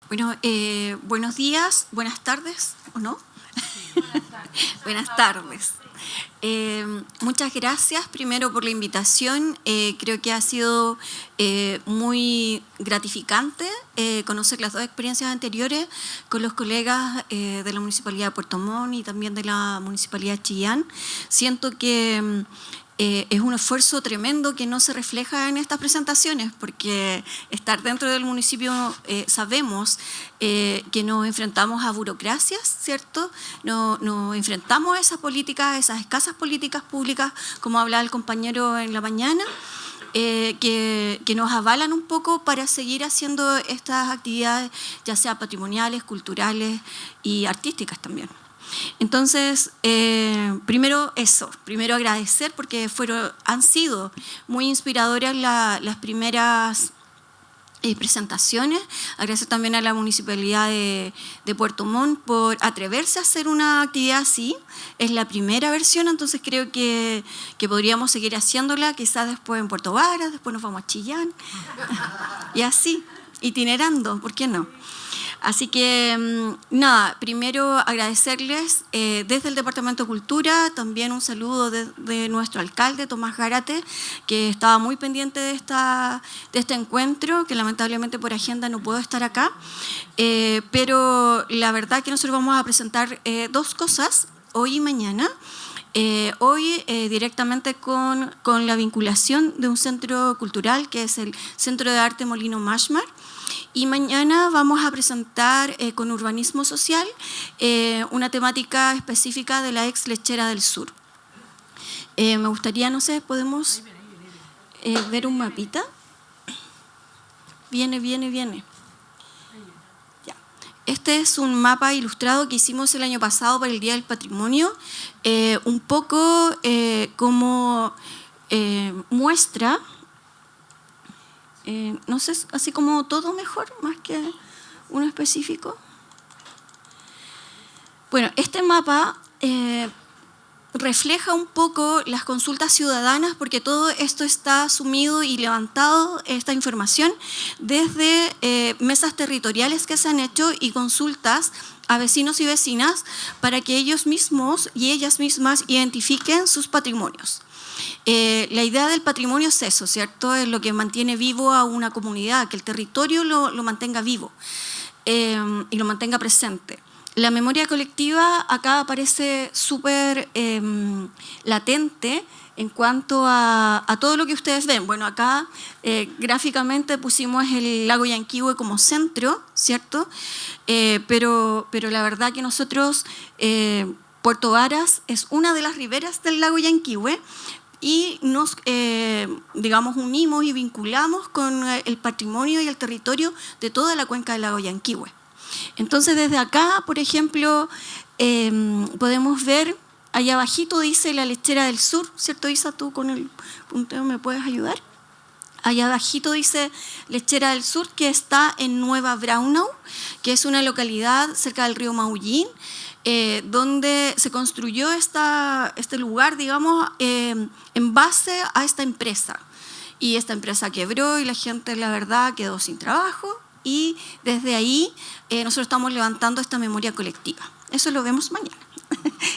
Bueno, buenos días, buenas tardes, ¿o no? Sí, buenas tardes. Buenas tardes. Muchas gracias primero por la invitación. Creo que ha sido muy gratificante conocer las dos experiencias anteriores con los colegas de la Municipalidad de Puerto Montt y también de la Municipalidad de Chillán. Siento que es un esfuerzo tremendo que no se refleja en estas presentaciones, porque estar dentro del municipio sabemos que nos enfrentamos a burocracias, ¿cierto? Nos enfrentamos a esas políticas, a esas escasas políticas públicas, como hablaba el compañero en la mañana, que nos avalan un poco para seguir haciendo estas actividades, ya sea patrimoniales, culturales y artísticas también. Entonces, primero agradecer porque han sido muy inspiradoras las primeras presentaciones. Agradecer también a la Municipalidad de Puerto Montt por atreverse a hacer una actividad así. Es la primera versión, entonces creo que podríamos seguir haciéndola, quizás después en Puerto Varas, después nos vamos a Chillán, y así, itinerando, ¿por qué no? Así que, nada, primero agradecerles desde el Departamento de Cultura, también un saludo de nuestro alcalde, Tomás Gárate, que estaba muy pendiente de este encuentro, que lamentablemente por agenda no puedo estar acá, pero la verdad que nosotros vamos a presentar dos cosas, hoy y mañana. Hoy directamente con la vinculación de un centro cultural, que es el Centro de Arte Molino Mashmar, y mañana vamos a presentar con Urbanismo Social una temática específica de la ex lechera del sur. Me gustaría, no sé, ¿podemos ver un mapita? Viene. Ya. Este es un mapa ilustrado que hicimos el año pasado para el Día del Patrimonio, un poco como muestra. No sé, así como todo mejor, más que uno específico. Bueno, este mapa refleja un poco las consultas ciudadanas, porque todo esto está asumido y levantado, esta información, desde mesas territoriales que se han hecho y consultas a vecinos y vecinas para que ellos mismos y ellas mismas identifiquen sus patrimonios. La idea del patrimonio es eso, ¿cierto? Es lo que mantiene vivo a una comunidad, que el territorio lo mantenga vivo y lo mantenga presente. La memoria colectiva acá aparece súper latente en cuanto a todo lo que ustedes ven. Bueno, acá gráficamente pusimos el lago Yanquihue como centro, ¿cierto? Pero la verdad que nosotros, Puerto Varas es una de las riberas del lago Yanquihue, y nos, digamos, unimos y vinculamos con el patrimonio y el territorio de toda la cuenca del lago Yanquihue. Entonces, desde acá, por ejemplo, podemos ver, allá abajito dice la lechera del sur, ¿cierto, Isa? Tú con el punteo me puedes ayudar. Allá abajito dice Lechera del Sur, que está en Nueva Braunau, que es una localidad cerca del río Maullín, donde se construyó este lugar, digamos, en base a esta empresa. Y esta empresa quebró y la gente, la verdad, quedó sin trabajo, y desde ahí nosotros estamos levantando esta memoria colectiva. Eso lo vemos mañana.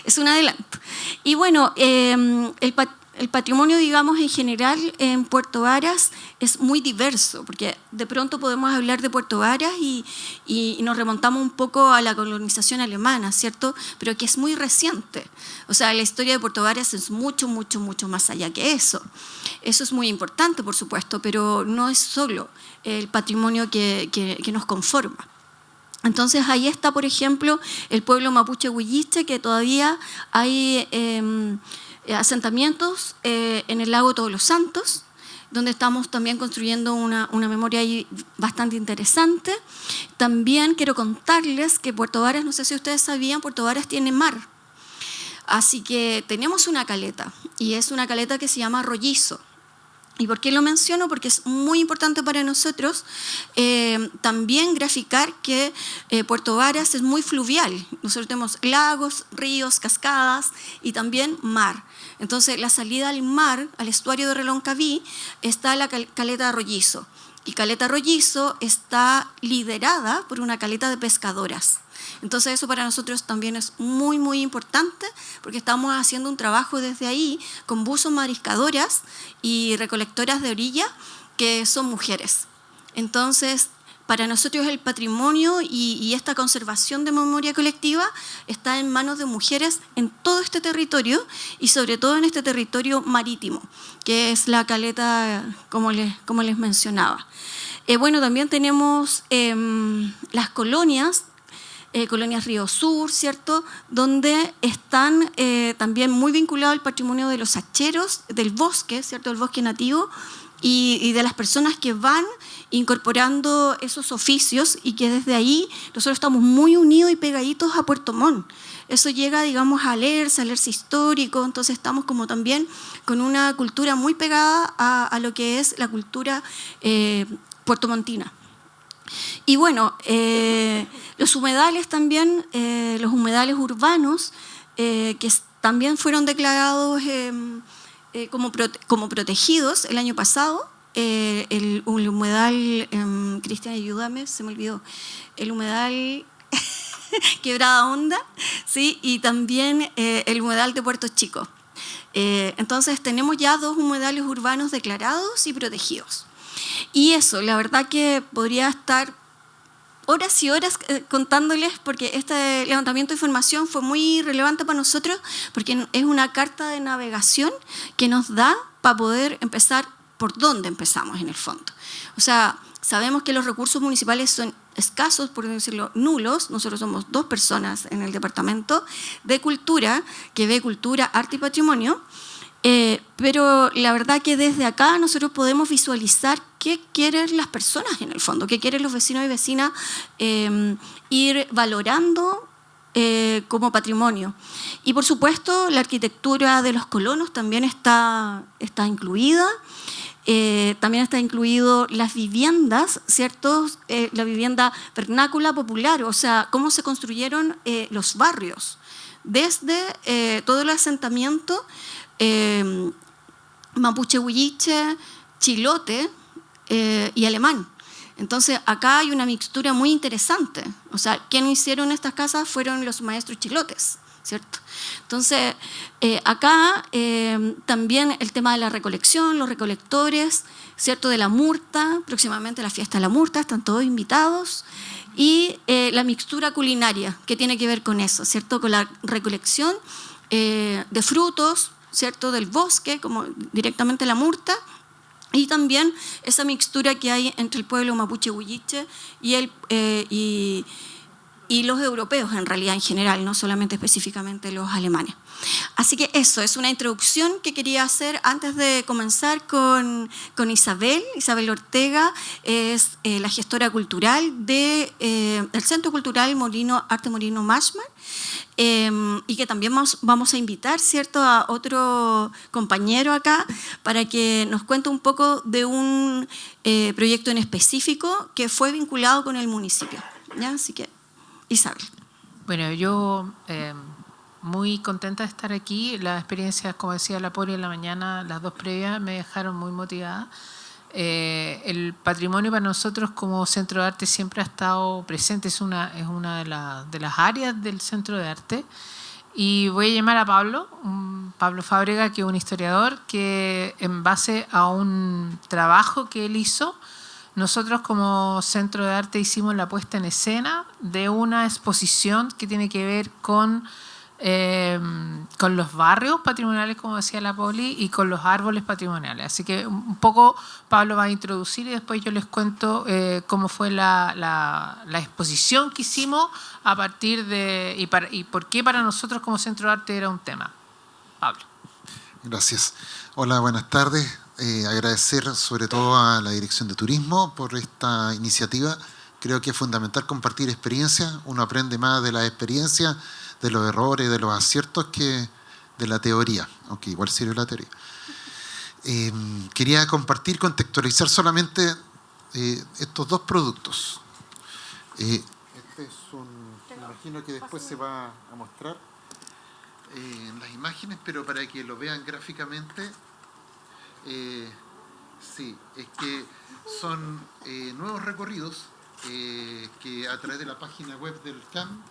Es un adelanto. Y bueno, el patrimonio, digamos, en general en Puerto Varas es muy diverso, porque de pronto podemos hablar de Puerto Varas y nos remontamos un poco a la colonización alemana, ¿cierto? Pero que es muy reciente. O sea, la historia de Puerto Varas es mucho más allá que eso. Eso es muy importante, por supuesto, pero no es solo el patrimonio que nos conforma. Entonces ahí está, por ejemplo, el pueblo mapuche Huilliche, que todavía hay asentamientos en el lago Todos los Santos, donde estamos también construyendo una memoria ahí bastante interesante. También quiero contarles que Puerto Varas, no sé si ustedes sabían, Puerto Varas tiene mar. Así que tenemos una caleta, y es una caleta que se llama Rollizo. ¿Y por qué lo menciono? Porque es muy importante para nosotros también graficar que Puerto Varas es muy fluvial. Nosotros tenemos lagos, ríos, cascadas y también mar. Entonces, la salida al mar, al estuario de Reloncaví, está la caleta de Rollizo. Y Caleta Rollizo está liderada por una caleta de pescadoras. Entonces eso para nosotros también es muy, muy importante porque estamos haciendo un trabajo desde ahí con buzos mariscadoras y recolectoras de orilla que son mujeres. Entonces, para nosotros el patrimonio y esta conservación de memoria colectiva está en manos de mujeres en todo este territorio y sobre todo en este territorio marítimo, que es la caleta, como les mencionaba. Bueno, también tenemos las colonias, colonias Río Sur, ¿cierto?, donde están también muy vinculados al patrimonio de los hacheros, del bosque, ¿cierto?, del bosque nativo, y de las personas que van incorporando esos oficios y que desde ahí nosotros estamos muy unidos y pegaditos a Puerto Montt. Eso llega, digamos, al alerce histórico, entonces estamos como también con una cultura muy pegada a lo que es la cultura puertomontina. Y bueno, los humedales también, los humedales urbanos, que también fueron declarados como protegidos el año pasado. El humedal, Cristian, ayúdame, se me olvidó, el humedal Quebrada Honda, ¿sí? Y también el humedal de Puerto Chico. Entonces tenemos ya 2 humedales urbanos declarados y protegidos. Y eso, la verdad que podría estar horas y horas contándoles, porque este levantamiento de información fue muy relevante para nosotros, porque es una carta de navegación que nos da para poder empezar por dónde empezamos en el fondo. O sea, sabemos que los recursos municipales son escasos, por decirlo, nulos. Nosotros somos 2 personas en el departamento de cultura, que ve cultura, arte y patrimonio, pero la verdad que desde acá nosotros podemos visualizar qué quieren las personas en el fondo, qué quieren los vecinos y vecinas, ir valorando como patrimonio. Y por supuesto la arquitectura de los colonos también está incluida. También está incluido las viviendas, ¿cierto? La vivienda vernácula popular, o sea, cómo se construyeron los barrios, desde todo el asentamiento mapuche, huilliche, chilote y alemán. Entonces, acá hay una mixtura muy interesante. O sea, quienes hicieron estas casas fueron los maestros chilotes, ¿cierto? Entonces, acá también el tema de la recolección, los recolectores, ¿cierto?, de la murta, próximamente la fiesta de la murta, están todos invitados, y la mixtura culinaria, que tiene que ver con eso, ¿cierto?, con la recolección de frutos, ¿cierto?, del bosque, como directamente la murta, y también esa mixtura que hay entre el pueblo mapuche huilliche y los europeos, en realidad, en general, no solamente específicamente los alemanes. Así que eso es una introducción que quería hacer antes de comenzar con Isabel. Isabel Ortega es la gestora cultural del Centro Cultural Arte Molino Mashman, y que también vamos a invitar, ¿cierto?, a otro compañero acá para que nos cuente un poco de un proyecto en específico que fue vinculado con el municipio, ¿ya? Así que Isabel. Bueno, yo muy contenta de estar aquí. Las experiencias, como decía la Poli en la mañana, las 2 previas, me dejaron muy motivada. El patrimonio para nosotros como Centro de Arte siempre ha estado presente, es una de las áreas del Centro de Arte. Y voy a llamar a Pablo Fábrega, que es un historiador, que en base a un trabajo que él hizo, nosotros como Centro de Arte hicimos la puesta en escena de una exposición que tiene que ver con los barrios patrimoniales, como decía la Poli, y con los árboles patrimoniales. Así que un poco Pablo va a introducir y después yo les cuento cómo fue la exposición que hicimos a partir de y por qué para nosotros como Centro de Arte era un tema. Pablo. Gracias. Hola, buenas tardes. Agradecer sobre todo a la Dirección de Turismo por esta iniciativa. Creo que es fundamental compartir experiencias. Uno aprende más de la experiencia, de los errores, de los aciertos que de la teoría, aunque igual sirve la teoría. Quería compartir, contextualizar solamente estos 2 productos. Este es me imagino que después se va a mostrar en las imágenes, pero para que lo vean gráficamente, Sí, es que son nuevos recorridos que a través de la página web del CAM...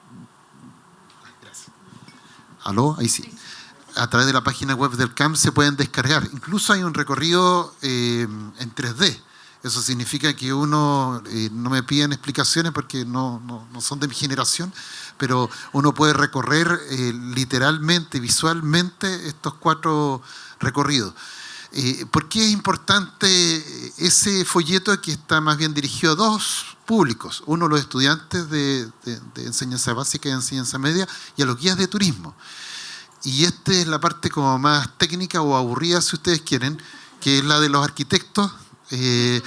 Gracias. ¿Aló? Ahí sí. A través de la página web del CAM se pueden descargar. Incluso hay un recorrido en 3D. Eso significa que uno, no me piden explicaciones porque no son de mi generación, pero uno puede recorrer literalmente, visualmente, estos 4 recorridos. ¿Por qué es importante ese folleto que está más bien dirigido a 2 públicos? Uno, los estudiantes de enseñanza básica y enseñanza media, y a los guías de turismo. Y esta es la parte como más técnica o aburrida, si ustedes quieren, que es la de los arquitectos, que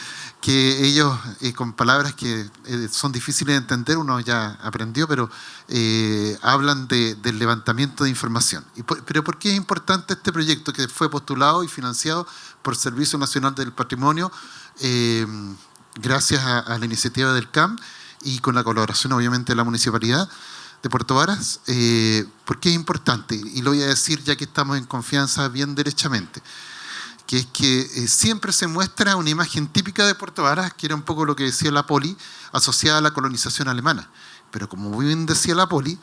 ellos, con palabras que son difíciles de entender, uno ya aprendió, pero hablan del levantamiento de información. Pero ¿por qué es importante este proyecto que fue postulado y financiado por Servicio Nacional del Patrimonio, gracias a la iniciativa del CAM y con la colaboración obviamente de la Municipalidad de Puerto Varas? ¿Por qué es importante? Y lo voy a decir ya que estamos en confianza bien derechamente, que es que siempre se muestra una imagen típica de Puerto Varas, que era un poco lo que decía la Poli, asociada a la colonización alemana. Pero como muy bien decía la Poli,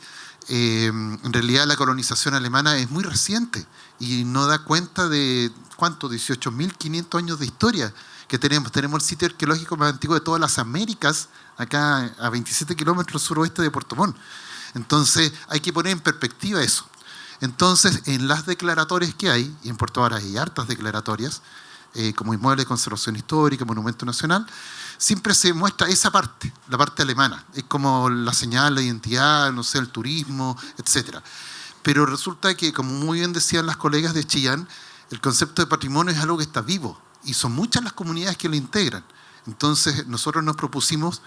en realidad la colonización alemana es muy reciente y no da cuenta de, ¿cuánto? 18.500 años de historia que tenemos. Tenemos el sitio arqueológico más antiguo de todas las Américas, acá a 27 kilómetros suroeste de Puerto Montt. Entonces hay que poner en perspectiva eso. Entonces, en las declaratorias que hay, y en Puerto Varas hay hartas declaratorias, como inmueble de conservación histórica, monumento nacional, siempre se muestra esa parte, la parte alemana. Es como la señal, la identidad, no sé, el turismo, etc. Pero resulta que, como muy bien decían las colegas de Chillán, el concepto de patrimonio es algo que está vivo, y son muchas las comunidades que lo integran. Entonces, nosotros nos propusimos,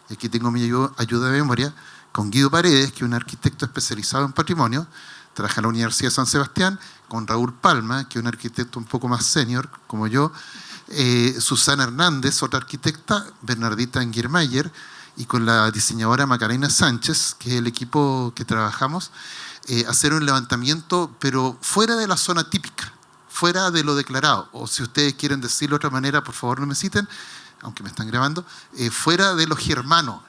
y aquí tengo mi ayuda de memoria, con Guido Paredes, que es un arquitecto especializado en patrimonio, trabaja en la Universidad de San Sebastián, con Raúl Palma, que es un arquitecto un poco más senior, como yo, Susana Hernández, otra arquitecta, Bernardita Enguirmayer, y con la diseñadora Macarena Sánchez, que es el equipo que trabajamos, hacer un levantamiento, pero fuera de la zona típica, fuera de lo declarado, o si ustedes quieren decirlo de otra manera, por favor no me citen, aunque me están grabando, fuera de lo germano,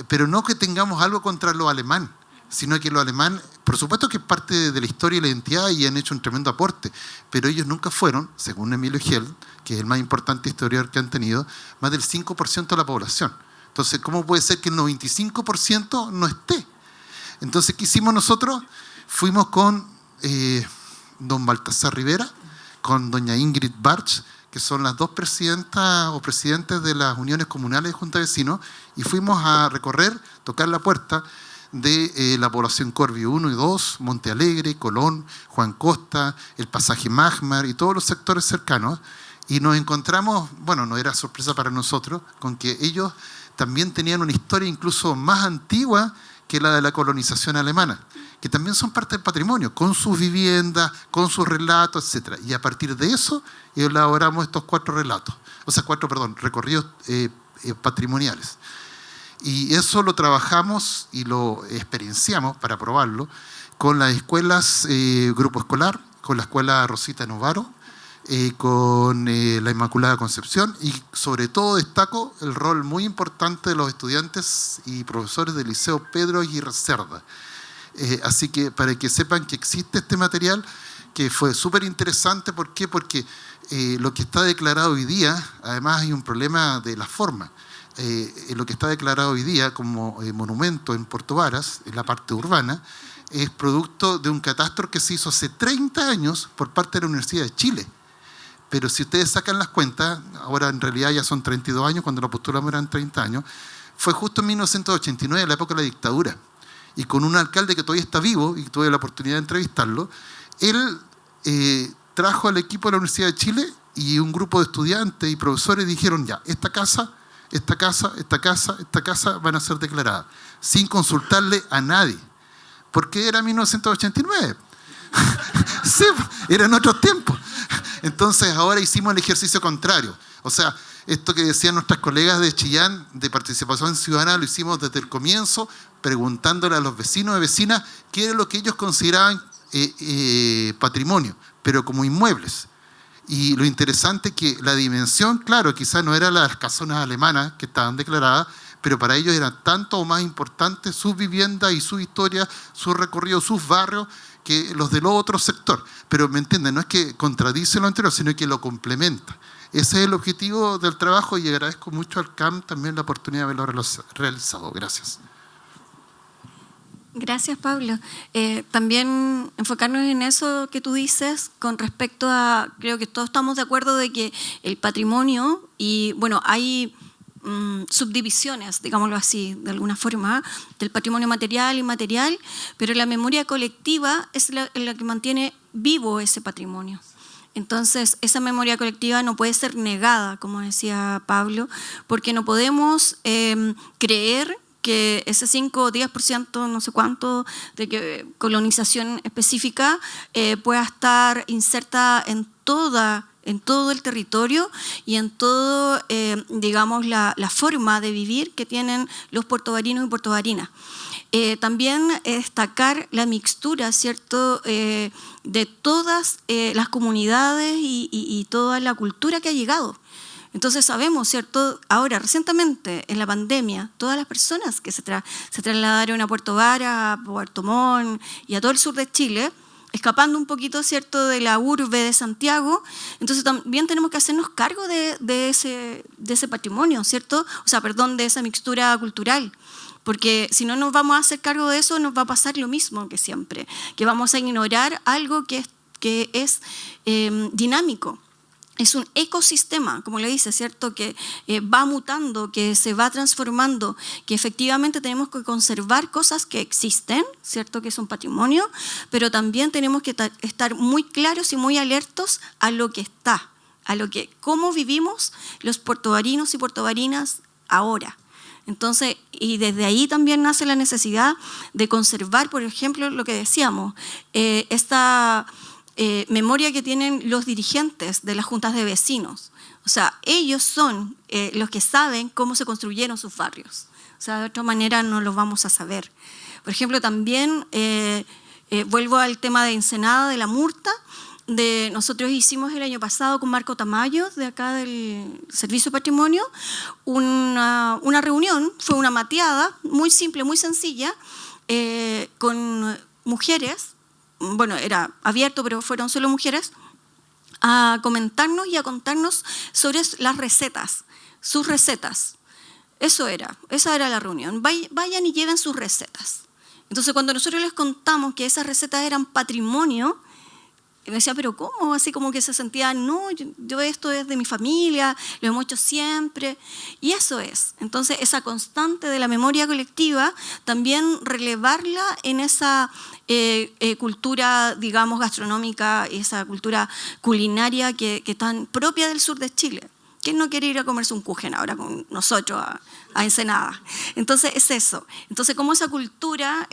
pero no que tengamos algo contra lo alemán, sino que lo alemán, por supuesto que es parte de la historia y la identidad y han hecho un tremendo aporte, pero ellos nunca fueron, según Emilio Held, que es el más importante historiador que han tenido, más del 5% de la población. Entonces, ¿cómo puede ser que el 95% no esté? Entonces, ¿qué hicimos nosotros? Fuimos con don Baltasar Rivera, con doña Ingrid Barch, que son las 2 presidentas o presidentes de las uniones comunales de Junta de Vecinos, y fuimos a recorrer, tocar la puerta de la población Corvio 1 y 2, Monte Alegre, Colón, Juan Costa, el pasaje Magmar y todos los sectores cercanos, y nos encontramos, bueno, no era sorpresa para nosotros, con que ellos también tenían una historia incluso más antigua que la de la colonización alemana, que también son parte del patrimonio, con sus viviendas, con sus relatos, etc. Y a partir de eso elaboramos estos 4 relatos, o sea, 4, recorridos patrimoniales. Y eso lo trabajamos y lo experienciamos para probarlo con las escuelas Grupo Escolar, con la escuela Rosita Novaro, con la Inmaculada Concepción, y sobre todo destaco el rol muy importante de los estudiantes y profesores del Liceo Pedro Aguirre Cerda. Así que para que sepan que existe este material, que fue súper interesante. ¿Por qué? Porque lo que está declarado hoy día, además hay un problema de la forma. Lo que está declarado hoy día como monumento en Puerto Varas, en la parte urbana, es producto de un catastro que se hizo hace 30 años por parte de la Universidad de Chile. Pero si ustedes sacan las cuentas, ahora en realidad ya son 32 años, cuando lo postulamos eran 30 años, fue justo en 1989, la época de la dictadura, y con un alcalde que todavía está vivo, y tuve la oportunidad de entrevistarlo. Él trajo al equipo de la Universidad de Chile y un grupo de estudiantes y profesores dijeron, ya, esta casa van a ser declaradas, sin consultarle a nadie, porque era 1989. Sí, eran otros tiempos. Entonces ahora hicimos el ejercicio contrario. O sea, esto que decían nuestras colegas de Chillán, de participación ciudadana, lo hicimos desde el comienzo, preguntándole a los vecinos y vecinas qué era lo que ellos consideraban patrimonio, pero como inmuebles. Y lo interesante es que la dimensión, claro, quizás no era las casonas alemanas que estaban declaradas, pero para ellos era tanto o más importante sus viviendas y su historia, su recorrido, sus barrios, que los del otro sector. Pero me entienden, no es que contradice lo anterior, sino que lo complementa. Ese es el objetivo del trabajo y agradezco mucho al CAM también la oportunidad de haberlo realizado. Gracias. Gracias, Pablo. También enfocarnos en eso que tú dices con respecto a, creo que todos estamos de acuerdo de que el patrimonio, y bueno, hay subdivisiones, digámoslo así, de alguna forma, del patrimonio material y inmaterial, pero la memoria colectiva es la que mantiene vivo ese patrimonio. Entonces, esa memoria colectiva no puede ser negada, como decía Pablo, porque no podemos creer que ese 5 o 10%, no sé cuánto, de que colonización específica pueda estar inserta en todo el territorio y en todo, digamos, la forma de vivir que tienen los puertovarinos y puertovarinas. También destacar la mixtura, ¿cierto?, de todas las comunidades y toda la cultura que ha llegado. Entonces sabemos, ¿cierto?, ahora recientemente en la pandemia, todas las personas que se trasladaron a Puerto Vara, a Puerto Montt y a todo el sur de Chile, escapando un poquito, ¿cierto?, de la urbe de Santiago, entonces también tenemos que hacernos cargo de ese patrimonio, ¿cierto?, de esa mixtura cultural. Porque si no nos vamos a hacer cargo de eso, nos va a pasar lo mismo que siempre, que vamos a ignorar algo que es dinámico. Es un ecosistema, como le dice, ¿cierto?, que va mutando, que se va transformando, que efectivamente tenemos que conservar cosas que existen, ¿cierto?, que son patrimonio, pero también tenemos que estar muy claros y muy alertos a lo que está, cómo vivimos los puertovarinos y puertovarinas ahora. Entonces, y desde ahí también nace la necesidad de conservar, por ejemplo, lo que decíamos, esta memoria que tienen los dirigentes de las juntas de vecinos. O sea, ellos son los que saben cómo se construyeron sus barrios. O sea, de otra manera no lo vamos a saber. Por ejemplo, también vuelvo al tema de Ensenada, de la Murta. Nosotros hicimos el año pasado con Marco Tamayo, de acá del Servicio de Patrimonio, una reunión, fue una mateada muy simple, muy sencilla, con mujeres. Bueno, era abierto, pero fueron solo mujeres, a comentarnos y a contarnos sobre las recetas, sus recetas. Esa era la reunión. Vayan y lleven sus recetas. Entonces, cuando nosotros les contamos que esas recetas eran patrimonio, me decía, ¿pero cómo? Así como que se sentía, no, yo esto es de mi familia, lo hemos hecho siempre. Y eso es. Entonces, esa constante de la memoria colectiva, también relevarla en esa cultura, digamos, gastronómica, esa cultura culinaria que tan propia del sur de Chile. ¿Quién no quiere ir a comerse un kuchen ahora con nosotros a Ensenada? Entonces, es eso. Entonces, cómo esa cultura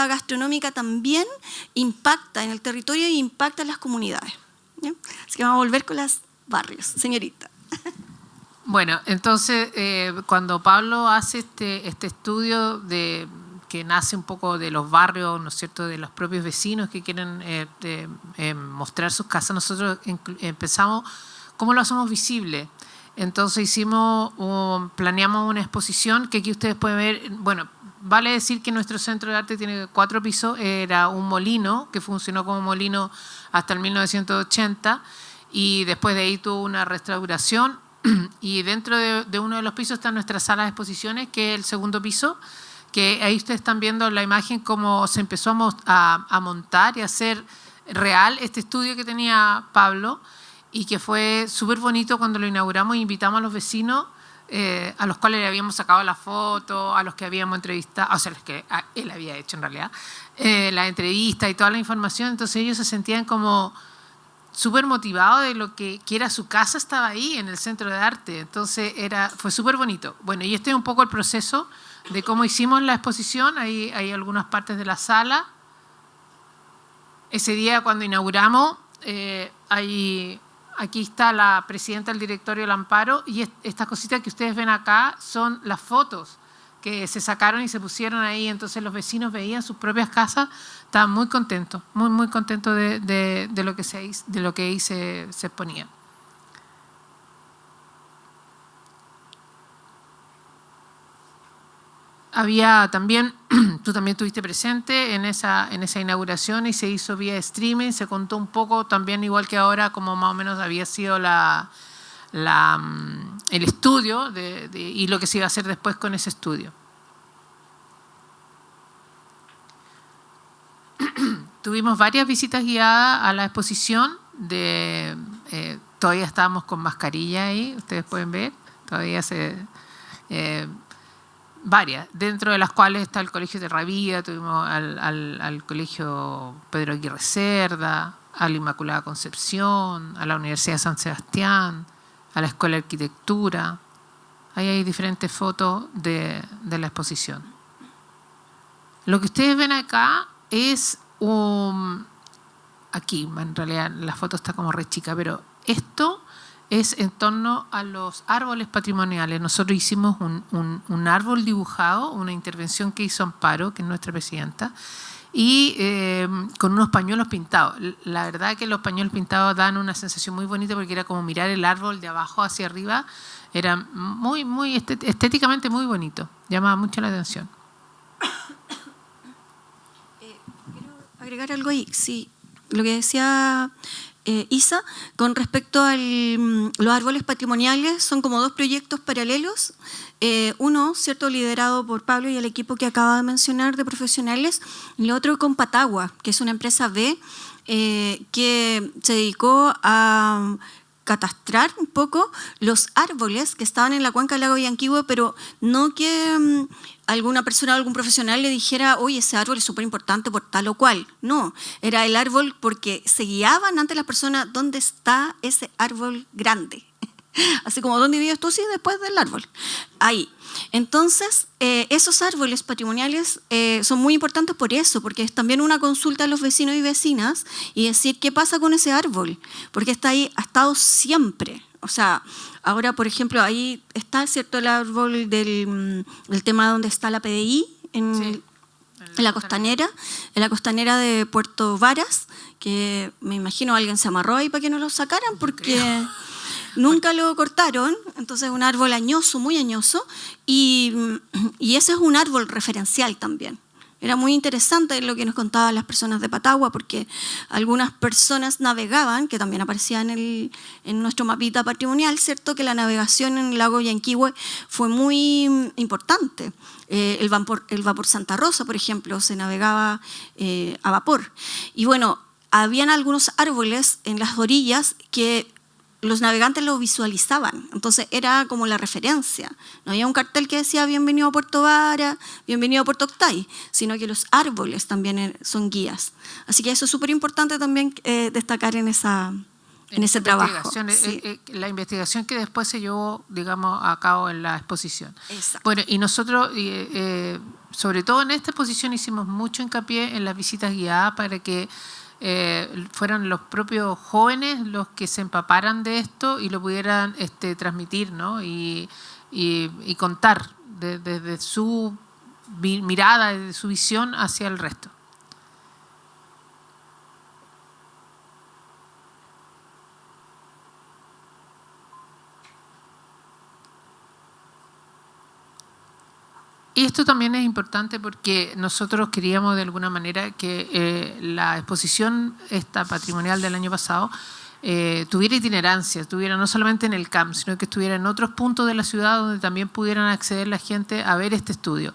gastronómica también impacta en el territorio y impacta en las comunidades. ¿Bien? Así que vamos a volver con los barrios. Señorita. Bueno, entonces, cuando Pablo hace este estudio que nace un poco de los barrios, ¿no es cierto?, de los propios vecinos que quieren mostrar sus casas, nosotros empezamos cómo lo hacemos visible. Entonces planeamos una exposición que aquí ustedes pueden ver. Bueno, vale decir que nuestro centro de arte tiene 4 pisos, era un molino que funcionó como molino hasta el 1980 y después de ahí tuvo una restauración y dentro de uno de los pisos está nuestra sala de exposiciones, que es el segundo piso, que ahí ustedes están viendo la imagen cómo se empezó a montar y a hacer real este estudio que tenía Pablo, y que fue súper bonito cuando lo inauguramos. Invitamos a los vecinos, a los cuales le habíamos sacado la foto, a los que habíamos entrevistado, o sea, los que él había hecho en realidad, la entrevista y toda la información. Entonces ellos se sentían como súper motivados de lo que era su casa, estaba ahí en el centro de arte. Entonces fue súper bonito. Bueno, y este es un poco el proceso de cómo hicimos la exposición. Ahí hay algunas partes de la sala. Ese día cuando inauguramos, aquí está la presidenta del directorio del Amparo, y estas cositas que ustedes ven acá son las fotos que se sacaron y se pusieron ahí, entonces los vecinos veían sus propias casas, estaban muy contentos, muy contentos de lo que ahí se exponía. Había también, tú también estuviste presente en esa inauguración y se hizo vía streaming, se contó un poco también, igual que ahora, como más o menos había sido el estudio y lo que se iba a hacer después con ese estudio. Tuvimos varias visitas guiadas a la exposición, todavía estábamos con mascarilla ahí, ustedes pueden ver, todavía varias, dentro de las cuales está el Colegio de Terravida, tuvimos al Colegio Pedro Aguirre Cerda, a la Inmaculada Concepción, a la Universidad de San Sebastián, a la Escuela de Arquitectura. Ahí hay diferentes fotos de la exposición. Lo que ustedes ven acá es aquí, en realidad la foto está como re chica, pero esto es en torno a los árboles patrimoniales. Nosotros hicimos un árbol dibujado, una intervención que hizo Amparo, que es nuestra presidenta, y con unos pañuelos pintados. La verdad que los pañuelos pintados dan una sensación muy bonita porque era como mirar el árbol de abajo hacia arriba. Era muy estéticamente muy bonito, llamaba mucho la atención. Quiero agregar algo ahí, sí, lo que decía Isa, con respecto a los árboles patrimoniales, son como dos proyectos paralelos. Uno, cierto, liderado por Pablo y el equipo que acaba de mencionar de profesionales, y el otro con Patagua, que es una empresa B que se dedicó a catastrar un poco los árboles que estaban en la cuenca del lago Yanquihue, pero no que alguna persona o algún profesional le dijera, oye, ese árbol es súper importante por tal o cual. No, era el árbol porque se guiaban ante las personas dónde está ese árbol grande. Así como dónde vives tú, sí, después del árbol. Ahí. Entonces, esos árboles patrimoniales son muy importantes por eso, porque es también una consulta a los vecinos y vecinas y decir qué pasa con ese árbol, porque está ahí, ha estado siempre. O sea, ahora, por ejemplo, ahí está, ¿cierto?, el árbol del tema donde está la PDI, en la costanera de Puerto Varas, que me imagino alguien se amarró ahí para que no lo sacaran, porque nunca lo cortaron. Entonces es un árbol añoso, muy añoso, y ese es un árbol referencial también. Era muy interesante lo que nos contaban las personas de Patagua, porque algunas personas navegaban, que también aparecía en nuestro mapita patrimonial, ¿cierto?, que la navegación en el lago Yanquihue fue muy importante. El vapor Santa Rosa, por ejemplo, se navegaba a vapor. Y bueno, habían algunos árboles en las orillas que los navegantes lo visualizaban, entonces era como la referencia. No había un cartel que decía bienvenido a Puerto Vara, bienvenido a Puerto Octay, sino que los árboles también son guías. Así que eso es súper importante también destacar en ese trabajo. Sí. La investigación que después se llevó, digamos, a cabo en la exposición. Exacto. Bueno, y nosotros, sobre todo en esta exposición, hicimos mucho hincapié en las visitas guiadas para que fueran los propios jóvenes los que se empaparan de esto y lo pudieran transmitir, ¿no? y contar desde su mirada, desde su visión hacia el resto. Y esto también es importante porque nosotros queríamos de alguna manera que la exposición esta patrimonial del año pasado tuviera itinerancia, tuviera no solamente en el CAM, sino que estuviera en otros puntos de la ciudad donde también pudieran acceder la gente a ver este estudio.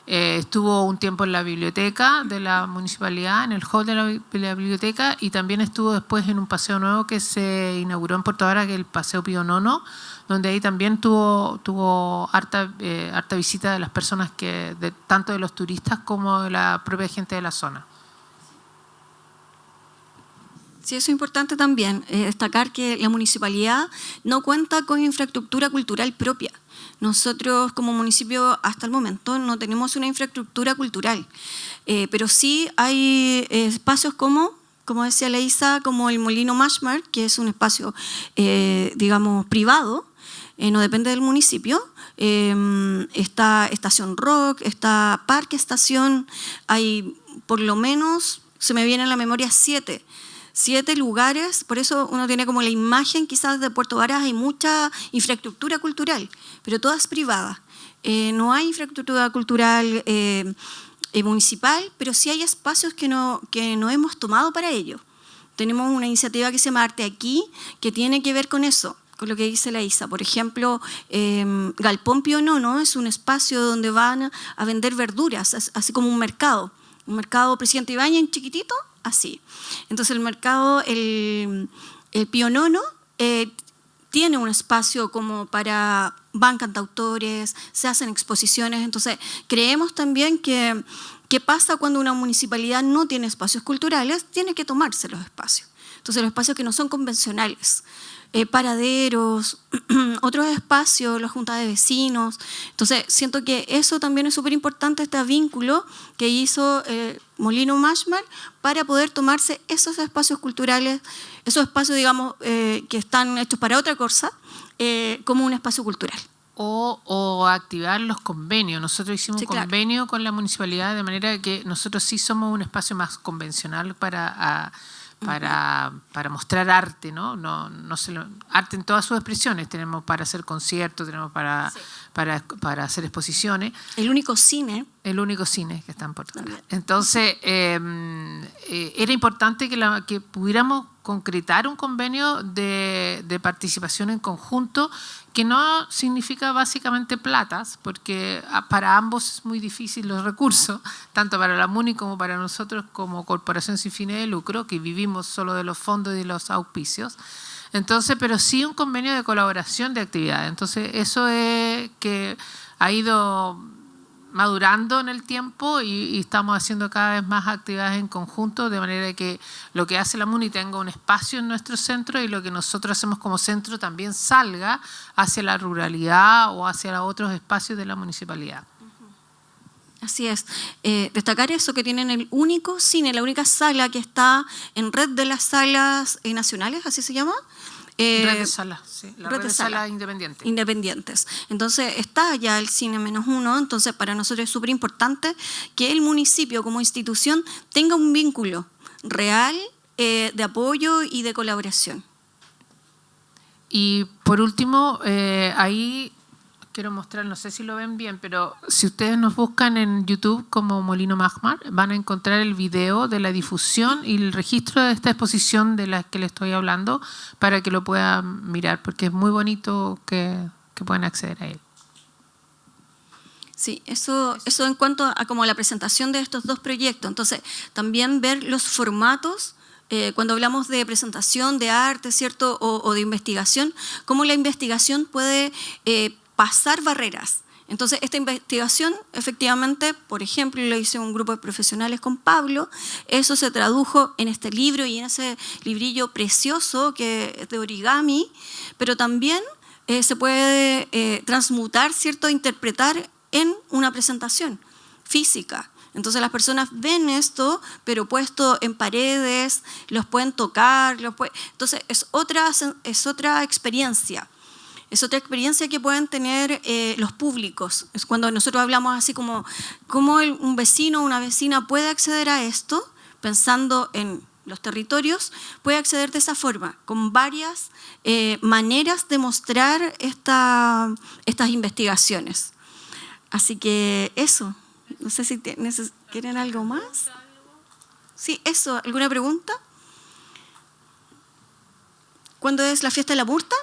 Estuvo un tiempo en la biblioteca de la municipalidad, en el hall de la biblioteca, y también estuvo después en un paseo nuevo que se inauguró en Puerto Vara, que es el Paseo Pío IX, donde ahí también tuvo harta visita de las personas, tanto de los turistas como de la propia gente de la zona. Sí, eso es importante también, destacar que la municipalidad no cuenta con infraestructura cultural propia. Nosotros como municipio hasta el momento no tenemos una infraestructura cultural, pero sí hay espacios como decía Leisa, como el Molino Mashmar, que es un espacio, digamos, privado, no depende del municipio. Está Estación Rock, está Parque Estación, hay por lo menos, se me viene a la memoria 7 lugares, por eso uno tiene como la imagen quizás de Puerto Varas, hay mucha infraestructura cultural, pero toda es privada. No hay infraestructura cultural municipal, pero sí hay espacios que no hemos tomado para ello. Tenemos una iniciativa que se llama Arte Aquí, que tiene que ver con eso, con lo que dice la Isa. Por ejemplo, Galpón Pionono es un espacio donde van a vender verduras, así como un mercado Presidente Ibáñez en chiquitito, así. Entonces el mercado, el Pionono, tiene un espacio como para van cantautores, se hacen exposiciones. Entonces creemos también que ¿qué pasa cuando una municipalidad no tiene espacios culturales? Tiene que tomarse los espacios. Entonces los espacios que no son convencionales, paraderos, otros espacios, la junta de vecinos. Entonces siento que eso también es súper importante, este vínculo que hizo Molino Mashmar para poder tomarse esos espacios culturales, esos espacios, digamos, que están hechos para otra cosa, como un espacio cultural. O activar los convenios. Nosotros hicimos un convenio con la municipalidad de manera que nosotros sí somos un espacio más convencional para mostrar arte, ¿no? Arte en todas sus expresiones. Tenemos para hacer conciertos, tenemos para hacer exposiciones. El único cine Que está en Puerto Varas. Entonces, era importante que pudiéramos concretar un convenio de participación en conjunto, que no significa básicamente platas, porque para ambos es muy difícil los recursos, tanto para la MUNI como para nosotros como corporación sin fines de lucro, que vivimos solo de los fondos y de los auspicios. Entonces, pero sí un convenio de colaboración de actividades. Entonces, eso es que ha ido madurando en el tiempo y estamos haciendo cada vez más actividades en conjunto, de manera que lo que hace la MUNI tenga un espacio en nuestro centro y lo que nosotros hacemos como centro también salga hacia la ruralidad o hacia otros espacios de la municipalidad. Así es. Destacar eso, que tienen el único cine, la única sala que está en red de las salas nacionales, ¿así se llama? Red de salas, sí. La red de salas independientes. Entonces está ya el cine -1, entonces para nosotros es súper importante que el municipio como institución tenga un vínculo real de apoyo y de colaboración. Y por último, ahí quiero mostrar, no sé si lo ven bien, pero si ustedes nos buscan en YouTube como Molino Mashmar, van a encontrar el video de la difusión y el registro de esta exposición de la que les estoy hablando, para que lo puedan mirar, porque es muy bonito que puedan acceder a él. Sí, eso en cuanto a como la presentación de estos dos proyectos. Entonces, también ver los formatos, cuando hablamos de presentación, de arte, ¿cierto? O de investigación, cómo la investigación puede pasar barreras. Entonces, esta investigación, efectivamente, por ejemplo, lo hice un grupo de profesionales con Pablo, eso se tradujo en este libro y en ese librillo precioso que es de origami, pero también se puede transmutar, ¿cierto?, interpretar en una presentación física. Entonces las personas ven esto, pero puesto en paredes, los pueden tocar, entonces es otra experiencia. Es otra experiencia que pueden tener los públicos. Es cuando nosotros hablamos así como un vecino o una vecina puede acceder a esto, pensando en los territorios, puede acceder de esa forma, con varias maneras de mostrar estas investigaciones. Así que eso. No sé si quieren algo más. Sí, eso. ¿Alguna pregunta? ¿Cuándo es la fiesta de la Murta?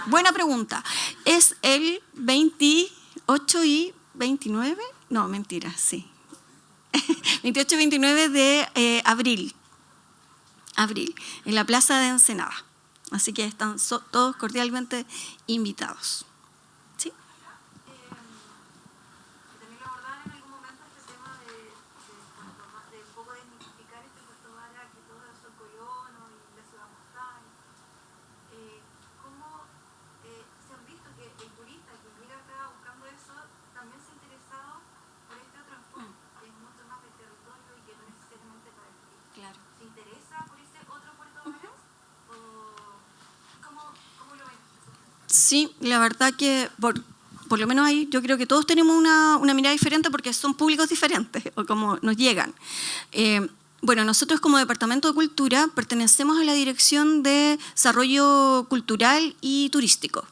Buena pregunta. ¿Es el 28 y 29? No, mentira, sí. 28 y 29 de abril, en la Plaza de Ensenada. Así que están todos cordialmente invitados. ¿Sí? También lo abordaban en algún momento este tema de un poco desmitificar este Puerto Varas, que todo es Coyono y la ciudad mortal. ¿Cómo se han visto que el turista que llega acá buscando eso también se ha interesado por este otro enfoque, que es mucho más del territorio y que no necesariamente para el turista? Claro. ¿Se interesa por ese otro Puerto Varas? ¿O cómo lo ven? Sí, la verdad que por lo menos ahí yo creo que todos tenemos una mirada diferente porque son públicos diferentes o como nos llegan. Bueno, nosotros como Departamento de Cultura pertenecemos a la Dirección de Desarrollo Cultural y Turístico.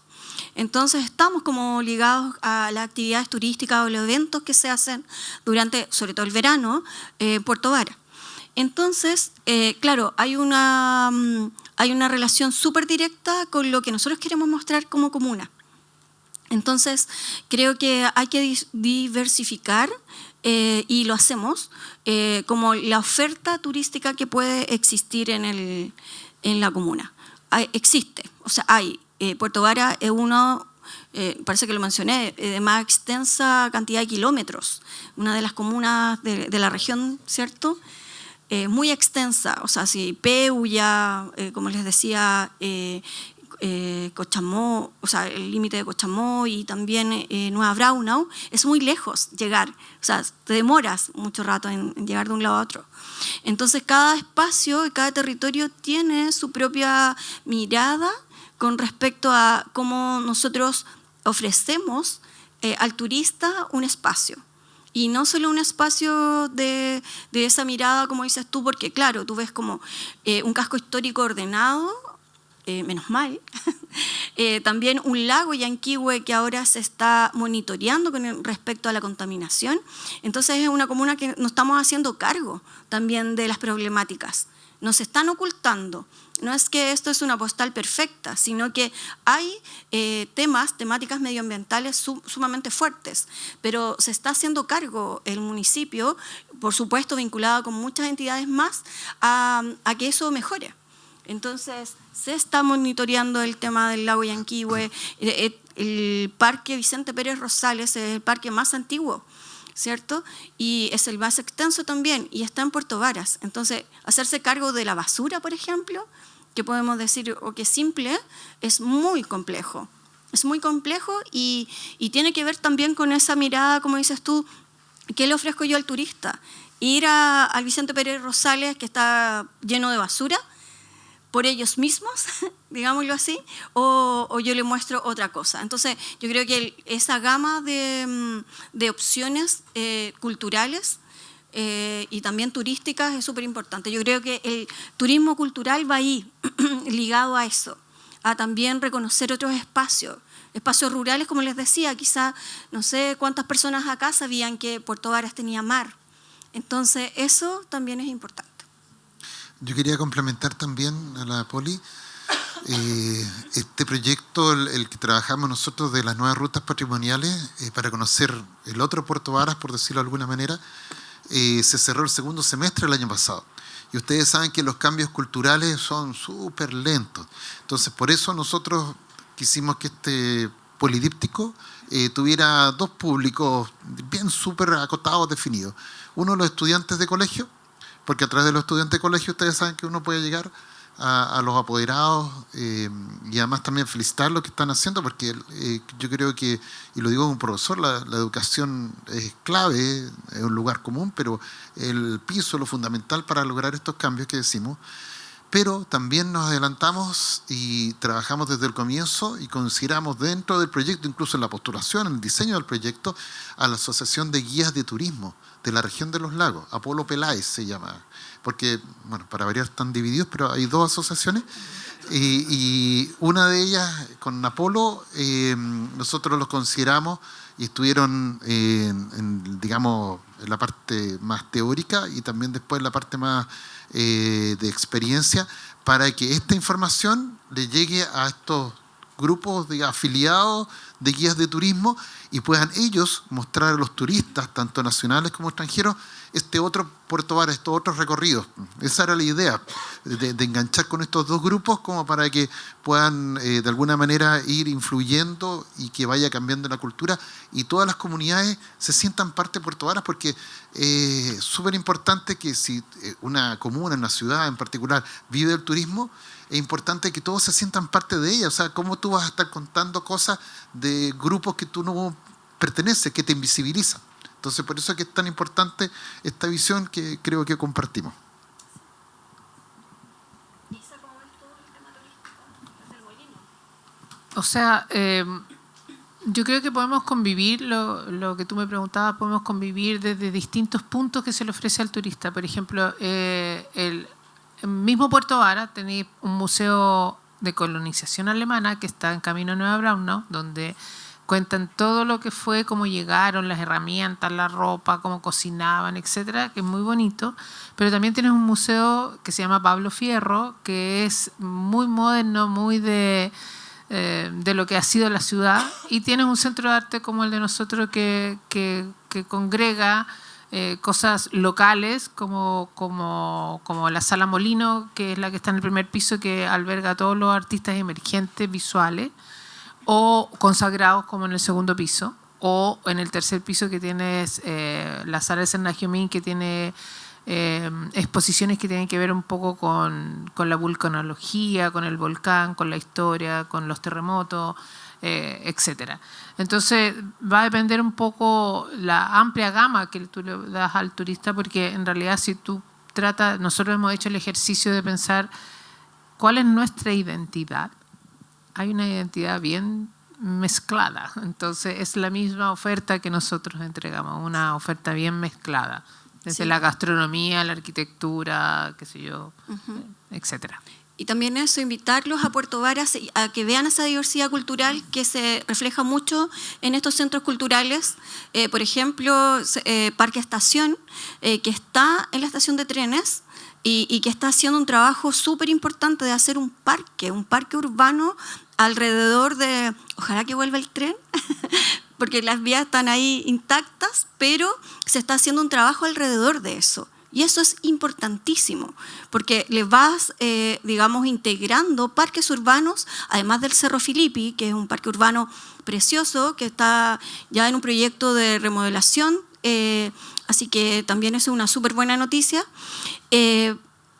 Entonces estamos como ligados a las actividades turísticas o los eventos que se hacen durante, sobre todo el verano, Puerto Vara. Entonces, claro, hay una relación súper directa con lo que nosotros queremos mostrar como comuna. Entonces, creo que hay que diversificar y lo hacemos como la oferta turística que puede existir en la comuna. Existe, o sea, hay. Puerto Vara es uno, parece que lo mencioné, de más extensa cantidad de kilómetros, una de las comunas de la región, ¿cierto? Muy extensa, o sea, si Peulla, como les decía, Cochamó, o sea, el límite de Cochamó y también Nueva Braunau, es muy lejos llegar, o sea, te demoras mucho rato en llegar de un lado a otro. Entonces, cada espacio y cada territorio tiene su propia mirada con respecto a cómo nosotros ofrecemos al turista un espacio. Y no solo un espacio de esa mirada, como dices tú, porque claro, tú ves como un casco histórico ordenado, menos mal, también un lago Yanquihue que ahora se está monitoreando con respecto a la contaminación. Entonces es una comuna que nos estamos haciendo cargo también de las problemáticas. Nos están ocultando. No es que esto es una postal perfecta, sino que hay temáticas medioambientales sumamente fuertes, pero se está haciendo cargo el municipio, por supuesto vinculado con muchas entidades más, a que eso mejore. Entonces, se está monitoreando el tema del lago Yanquihue, el parque Vicente Pérez Rosales es el parque más antiguo, ¿cierto? Y es el más extenso también, y está en Puerto Varas. Entonces, hacerse cargo de la basura, por ejemplo, que podemos decir, o que es simple, es muy complejo. Es muy complejo y tiene que ver también con esa mirada, como dices tú, ¿qué le ofrezco yo al turista? Ir al Vicente Pérez Rosales, que está lleno de basura, por ellos mismos, digámoslo así, o yo le muestro otra cosa. Entonces, yo creo que esa gama de opciones culturales y también turísticas es súper importante. Yo creo que el turismo cultural va ahí, ligado a eso, a también reconocer otros espacios rurales, como les decía, quizá no sé cuántas personas acá sabían que Puerto Varas tenía mar. Entonces, eso también es importante. Yo quería complementar también a la Poli este proyecto, el que trabajamos nosotros de las nuevas rutas patrimoniales para conocer el otro Puerto Varas, por decirlo de alguna manera, se cerró el segundo semestre del año pasado. Y ustedes saben que los cambios culturales son súper lentos. Entonces, por eso nosotros quisimos que este polidíptico tuviera dos públicos bien súper acotados, definidos. Uno, los estudiantes de colegio, porque a través de los estudiantes de colegio ustedes saben que uno puede llegar a los apoderados y además también felicitar lo que están haciendo, porque yo creo que, y lo digo como profesor, la educación es clave, es un lugar común, pero el piso, lo fundamental para lograr estos cambios que decimos. Pero también nos adelantamos y trabajamos desde el comienzo y consideramos dentro del proyecto, incluso en la postulación, en el diseño del proyecto, a la Asociación de Guías de Turismo de la región de los lagos, Apolo Peláez se llama, porque, bueno, para variar están divididos, pero hay dos asociaciones, y una de ellas, con Apolo, nosotros los consideramos y estuvieron, digamos, en la parte más teórica y también después en la parte más de experiencia, para que esta información le llegue a estos grupos de afiliados de guías de turismo y puedan ellos mostrar a los turistas, tanto nacionales como extranjeros, este otro Puerto Varas, estos otros recorridos. Esa era la idea, de enganchar con estos dos grupos como para que puedan de alguna manera ir influyendo y que vaya cambiando la cultura y todas las comunidades se sientan parte de Puerto Varas, porque es súper importante que si una comuna, una ciudad en particular vive el turismo, es importante que todos se sientan parte de ella. O sea, ¿cómo tú vas a estar contando cosas de grupos que tú no perteneces, que te invisibilizan? Entonces, por eso es que es tan importante esta visión que creo que compartimos. O sea, yo creo que podemos convivir, lo que tú me preguntabas, podemos convivir desde distintos puntos que se le ofrece al turista. Por ejemplo, el mismo Puerto Vara tenéis un museo de colonización alemana que está en camino a Nueva Braunau, donde cuentan todo lo que fue, cómo llegaron, las herramientas, la ropa, cómo cocinaban, etcétera, que es muy bonito. Pero también tienes un museo que se llama Pablo Fierro, que es muy moderno, muy de lo que ha sido la ciudad, y tienes un centro de arte como el de nosotros que congrega cosas locales como la Sala Molino, que es la que está en el primer piso, que alberga a todos los artistas emergentes visuales, o consagrados como en el segundo piso, o en el tercer piso que tienes la Sala de Sennagiomín, que tiene exposiciones que tienen que ver un poco con la vulcanología, con el volcán, con la historia, con los terremotos, etcétera. Entonces va a depender un poco la amplia gama que tú le das al turista, porque en realidad si tú tratas, nosotros hemos hecho el ejercicio de pensar cuál es nuestra identidad. Hay una identidad bien mezclada, entonces es la misma oferta que nosotros entregamos, una oferta bien mezclada. Desde la gastronomía, la arquitectura, qué sé yo, etcétera. Y también eso, invitarlos a Puerto Varas a que vean esa diversidad cultural que se refleja mucho en estos centros culturales. Por ejemplo, Parque Estación, que está en la estación de trenes y que está haciendo un trabajo súper importante de hacer un parque urbano alrededor de... Ojalá que vuelva el tren, porque las vías están ahí intactas, pero se está haciendo un trabajo alrededor de eso. Y eso es importantísimo, porque le vas, digamos, integrando parques urbanos, además del Cerro Filippi, que es un parque urbano precioso, que está ya en un proyecto de remodelación, así que también eso es una súper buena noticia.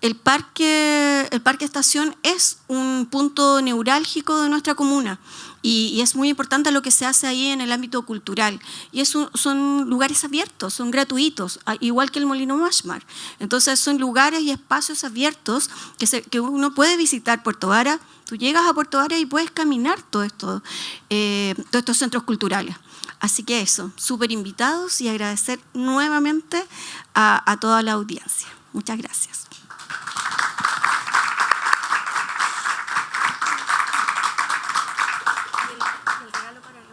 El parque Estación es un punto neurálgico de nuestra comuna y es muy importante lo que se hace ahí en el ámbito cultural. Y son lugares abiertos, son gratuitos, igual que el Molino Mashmar. Entonces son lugares y espacios abiertos que uno puede visitar Puerto Vara. Tú llegas a Puerto Vara y puedes caminar todos estos centros culturales. Así que eso, súper invitados y agradecer nuevamente a toda la audiencia. Muchas gracias.